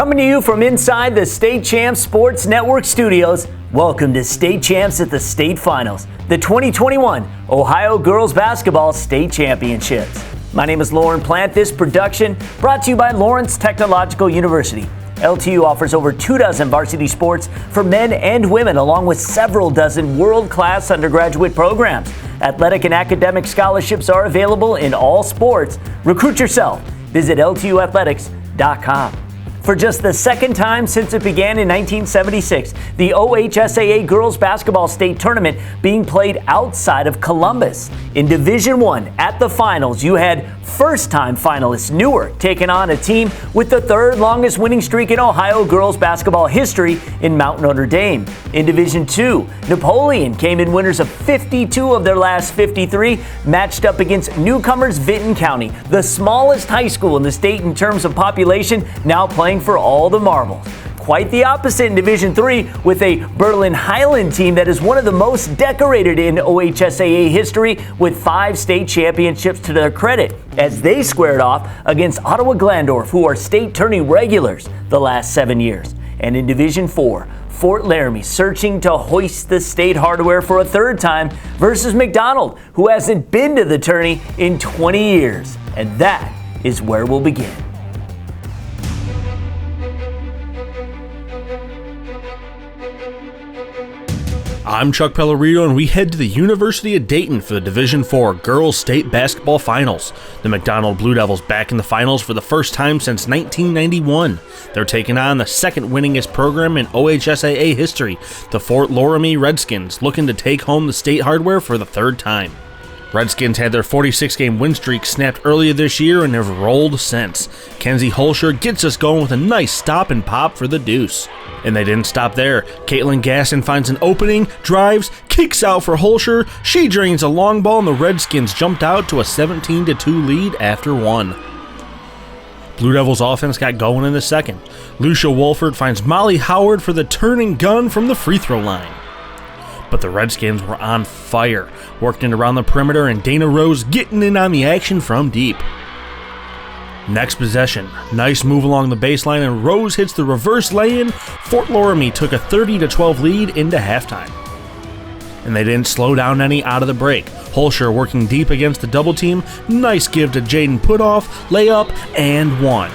Coming to you from inside the State Champs Sports Network studios, welcome to State Champs at the State Finals, the 2021 Ohio Girls Basketball State Championships. My name is Lauren Plant. This production brought to you by Lawrence Technological University. LTU offers over 24 varsity sports for men and women, along with several dozen world-class undergraduate programs. Athletic and academic scholarships are available in all sports. Recruit yourself. Visit LTUathletics.com. For just the second time since it began in 1976, the OHSAA Girls Basketball State Tournament being played outside of Columbus. In Division I, at the finals, you had first-time finalist Newark taking on a team with the third longest winning streak in Ohio girls basketball history in Mount Notre Dame. In Division II, Napoleon came in winners of 52 of their last 53, matched up against newcomers Vinton County, the smallest high school in the state in terms of population, now playing for all the marbles. Quite the opposite in Division III, with a Berlin Highland team that is one of the most decorated in OHSAA history, with 5 state championships to their credit, as they squared off against OttawaGranger, who are state tourney regulars the last 7 years. And in Division IV, Fort Loramie searching to hoist the state hardware for a third time versus McDonald, who hasn't been to the tourney in 20 years. And that is where we'll begin. I'm Chuck Pellerito, and we head to the University of Dayton for the Division IV Girls State Basketball Finals. The McDonald Blue Devils back in the finals for the first time since 1991. They're taking on the second winningest program in OHSAA history, the Fort Loramie Redskins, looking to take home the state hardware for the third time. Redskins had their 46-game win streak snapped earlier this year and have rolled since. Kenzie Holscher gets us going with a nice stop and pop for the deuce. And they didn't stop there. Caitlin Gasson finds an opening, drives, kicks out for Holscher. She drains a long ball, and the Redskins jumped out to a 17-2 lead after one. Blue Devils offense got going in the second. Lucia Wolford finds Molly Howard for the turning gun from the free throw line. But the Redskins were on fire, worked in around the perimeter, and Dana Rose getting in on the action from deep. Next possession, nice move along the baseline, and Rose hits the reverse lay-in. Fort Loramie took a 30-12 lead into halftime. And they didn't slow down any out of the break. Holscher working deep against the double team. Nice give to Jaden Putoff, layup, and one.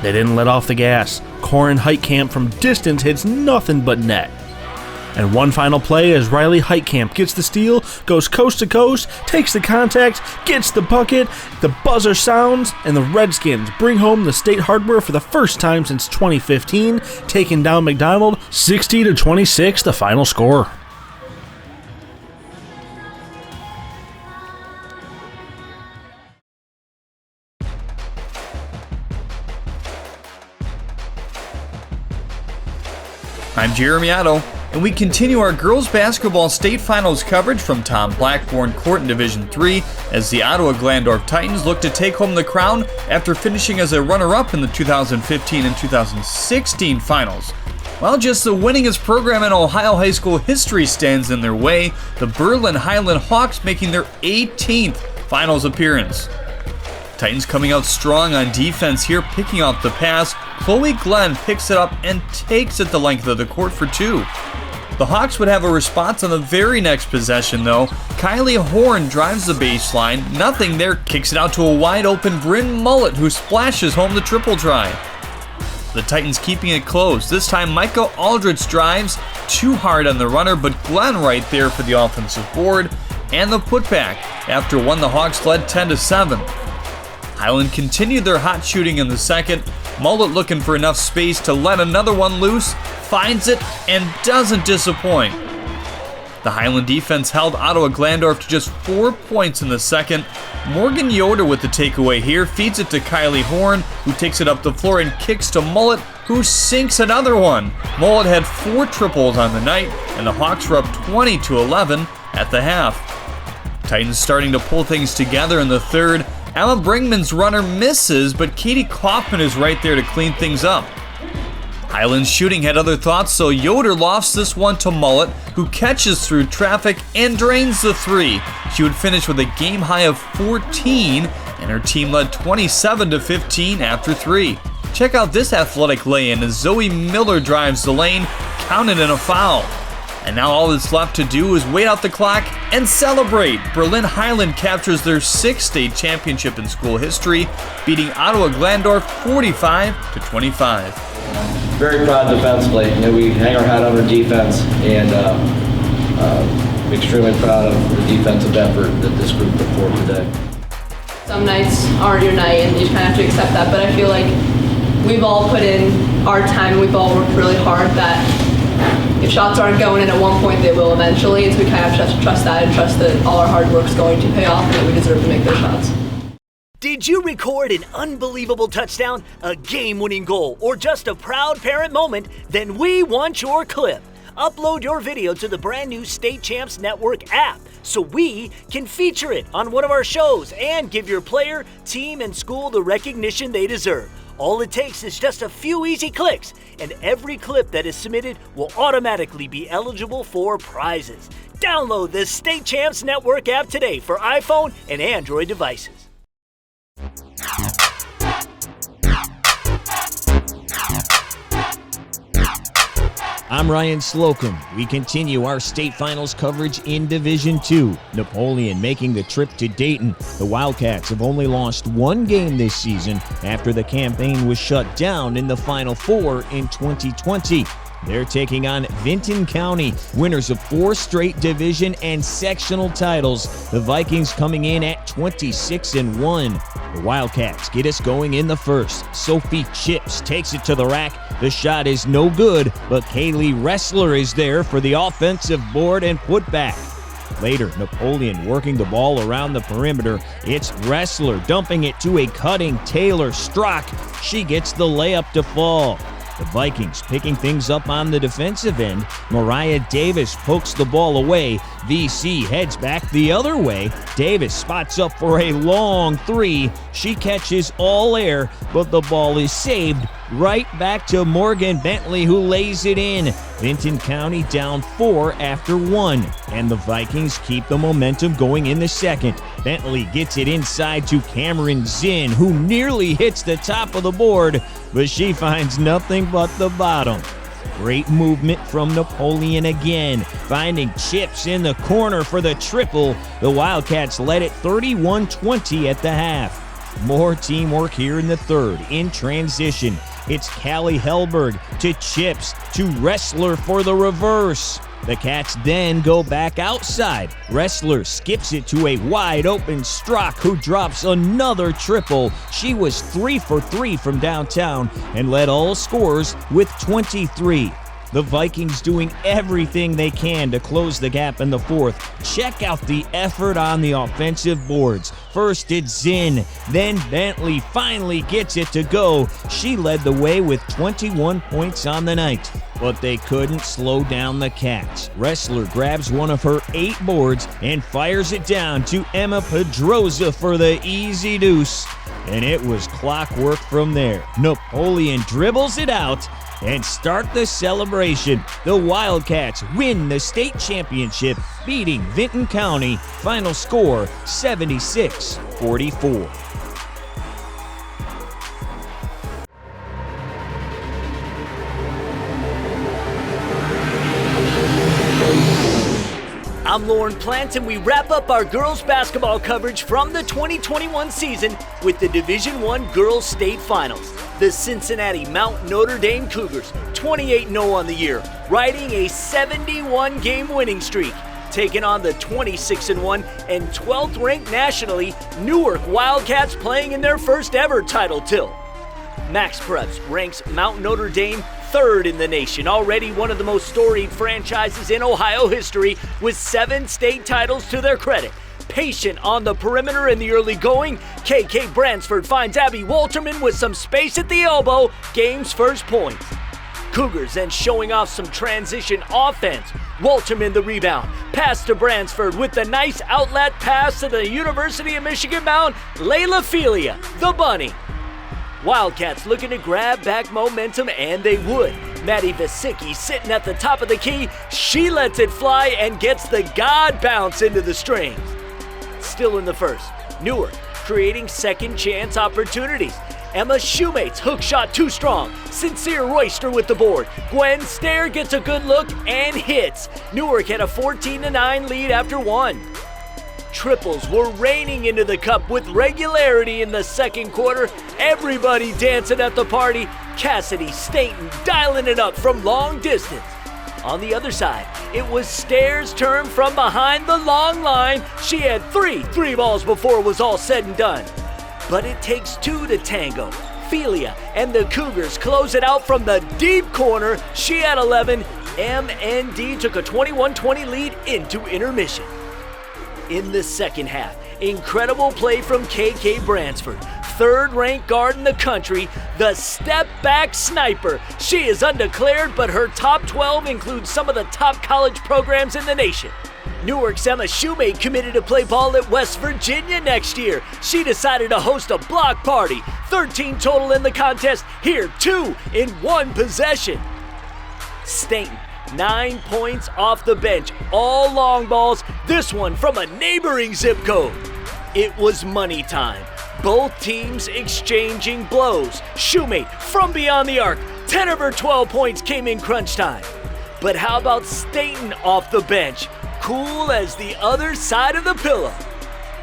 They didn't let off the gas. Corin Heitkamp from distance hits nothing but net. And one final play as Riley Heitkamp gets the steal, goes coast to coast, takes the contact, gets the bucket, the buzzer sounds, and the Redskins bring home the state hardware for the first time since 2015, taking down McDonald 60-26, the final score. I'm Jeremy Otto, and we continue our girls basketball state finals coverage from Tom Blackburn Court in Division III as the OttawaGranger Titans look to take home the crown after finishing as a runner-up in the 2015 and 2016 finals. While just the winningest program in Ohio high school history stands in their way, the Berlin Highland Hawks making their 18th finals appearance. Titans coming out strong on defense here, picking up the pass. Chloe Glenn picks it up and takes it the length of the court for two. The Hawks would have a response on the very next possession, though. Kylie Horn drives the baseline. Nothing there, kicks it out to a wide-open Bryn Mullet, who splashes home the triple try. The Titans keeping it close. This time, Micah Aldrich drives too hard on the runner, but Glenn right there for the offensive board and the putback. After one, the Hawks led 10-7. Highland continued their hot shooting in the second. Mullet looking for enough space to let another one loose, finds it, and doesn't disappoint. The Highland defense held OttawaGranger to just 4 points in the second. Morgan Yoder with the takeaway here, feeds it to Kylie Horn, who takes it up the floor and kicks to Mullet, who sinks another one. Mullet had 4 triples on the night, and the Hawks were up 20-11 at the half. Titans starting to pull things together in the third. Emma Bringman's runner misses, but Katie Kaufman is right there to clean things up. Highland's shooting had other thoughts, so Yoder lofts this one to Mullet, who catches through traffic and drains the three. She would finish with a game high of 14, and her team led 27-15 after 3. Check out this athletic lay-in as Zoe Miller drives the lane, counted in a foul. And now all that's left to do is wait out the clock and celebrate. Berlin Highland captures their 6th state championship in school history, beating OttawaGranger 45-25. Very proud defensively. We hang our hat on our defense, and extremely proud of the defensive effort that this group put forward today. Some nights aren't your night, and you just kind of have to accept that. But I feel like we've all put in our time. We've all worked really hard. That if shots aren't going in at one point, they will eventually. And so we kind of have to trust that and trust that all our hard work's going to pay off, and that we deserve to make those shots. Did you record an unbelievable touchdown, a game-winning goal, or just a proud parent moment? Then we want your clip. Upload your video to the brand new State Champs Network app so we can feature it on one of our shows and give your player, team, and school the recognition they deserve. All it takes is just a few easy clicks, and every clip that is submitted will automatically be eligible for prizes. Download the State Champs Network app today for iPhone and Android devices. I'm Ryan Slocum. We continue our state finals coverage in Division II. Napoleon making the trip to Dayton. The Wildcats have only lost one game this season after the campaign was shut down in the Final Four in 2020. They're taking on Vinton County, winners of 4 straight division and sectional titles. The Vikings coming in at 26-1. The Wildcats get us going in the first. Sophie Chips takes it to the rack. The shot is no good, but Kaylee Ressler is there for the offensive board and putback. Later, Napoleon working the ball around the perimeter. It's Ressler dumping it to a cutting Taylor Strock. She gets the layup to fall. The Vikings picking things up on the defensive end. Mariah Davis pokes the ball away. VC heads back the other way. Davis spots up for a long 3. She catches all air, but the ball is saved. Right back to Morgan Bentley, who lays it in. Vinton County down 4 after 1, and the Vikings keep the momentum going in the second. Bentley gets it inside to Cameron Zinn, who nearly hits the top of the board, but she finds nothing but the bottom. Great movement from Napoleon again, finding Chips in the corner for the triple. The Wildcats led it 31-20 at the half. More teamwork here in the third. In transition, it's Callie Hellberg to Chips to Ressler for the reverse. The Cats then go back outside. Ressler skips it to a wide-open Strock, who drops another triple. She was 3 for 3 from downtown and led all scorers with 23. The Vikings doing everything they can to close the gap in the fourth. Check out the effort on the offensive boards. First it's Zinn, then Bentley finally gets it to go. She led the way with 21 points on the night, but they couldn't slow down the Cats. Ressler grabs one of her 8 boards and fires it down to Emma Pedroza for the easy deuce. And it was clockwork from there. Napoleon dribbles it out and start the celebration. The Wildcats win the state championship, beating Vinton County. Final score 76-44. I'm Lauren Plant, and we wrap up our girls basketball coverage from the 2021 season with the Division I Girls State Finals. The Cincinnati Mount Notre Dame Cougars, 28-0 on the year, riding a 71-game winning streak, taking on the 26-1 and 12th ranked nationally Newark Wildcats, playing in their first ever title tilt. Max Preps ranks Mount Notre Dame 3rd in the nation, already one of the most storied franchises in Ohio history with 7 state titles to their credit. Patient on the perimeter in the early going, KK Bransford finds Abby Walterman with some space at the elbow, game's first points. Cougars then showing off some transition offense. Walterman the rebound, pass to Bransford with the nice outlet pass to the University of Michigan bound Layla Felia, the bunny. Wildcats looking to grab back momentum, and they would. Maddie Vasicki sitting at the top of the key. She lets it fly and gets the God bounce into the strings. Still in the first, Newark creating second chance opportunities. Emma Shoemate's hook shot too strong. Sincere Royster with the board. Gwen Stair gets a good look and hits. Newark had a 14-9 lead after one. Triples were raining into the cup with regularity in the second quarter. Everybody dancing at the party. Cassidy Staten dialing it up from long distance. On the other side, it was Stair's turn from behind the long line. She had three balls before it was all said and done. But it takes two to tango. Felia and the Cougars close it out from the deep corner. She had 11. MND took a 21-20 lead into intermission. In the second half, incredible play from KK Bransford, third-ranked guard in the country, the step-back sniper. She is undeclared, but her top 12 includes some of the top college programs in the nation. Newark's Emma Shoemate committed to play ball at West Virginia next year. She decided to host a block party. 13 total in the contest, here 2 in one possession. Staten, 9 points off the bench, all long balls, this one from a neighboring zip code. It was money time. Both teams exchanging blows. Shoemate from beyond the arc, 10 of her 12 points came in crunch time. But how about Staten off the bench? Cool as the other side of the pillow.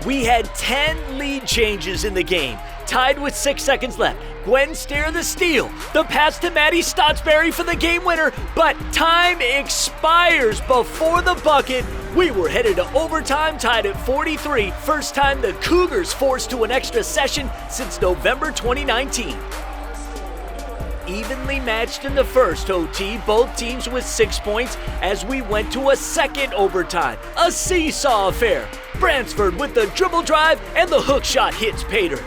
We had 10 lead changes in the game, tied with 6 seconds left. Gwen Stair the steal, the pass to Maddie Stottsberry for the game winner, but time expires before the bucket. We were headed to overtime, tied at 43. First time the Cougars forced to an extra session since November 2019. Evenly matched in the first OT, both teams with 6 points as we went to a second overtime. A seesaw affair. Bransford with the dribble drive and the hook shot hits Pater.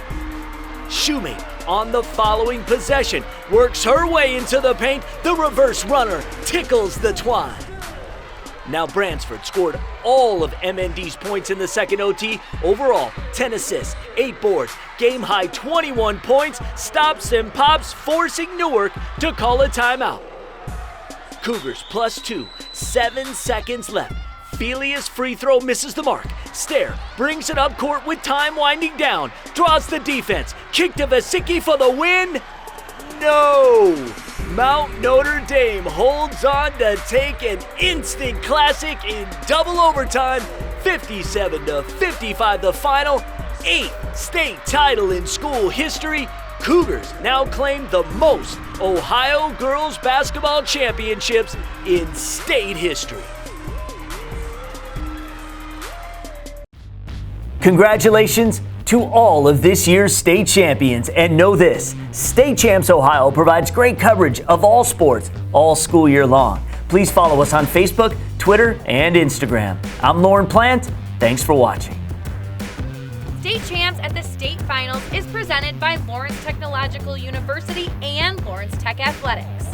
Shoemate on the following possession works her way into the paint. The reverse runner tickles the twine. Now Bransford scored all of MND's points in the second OT. Overall, 10 assists, 8 boards, game-high 21 points, stops and pops, forcing Newark to call a timeout. Cougars +2, 7 seconds left. Felia's free throw misses the mark. Stair brings it up court with time winding down, draws the defense, kick to Vasicki for the win. No! Mount Notre Dame holds on to take an instant classic in double overtime. 57-55 the final. 8th state title in school history. Cougars now claim the most Ohio girls basketball championships in state history. Congratulations to all of this year's state champions, and know this, State Champs Ohio provides great coverage of all sports all school year long. Please follow us on Facebook, Twitter, and Instagram. I'm Lauren Plant. Thanks for watching. State Champs at the State Finals is presented by Lawrence Technological University and Lawrence Tech Athletics.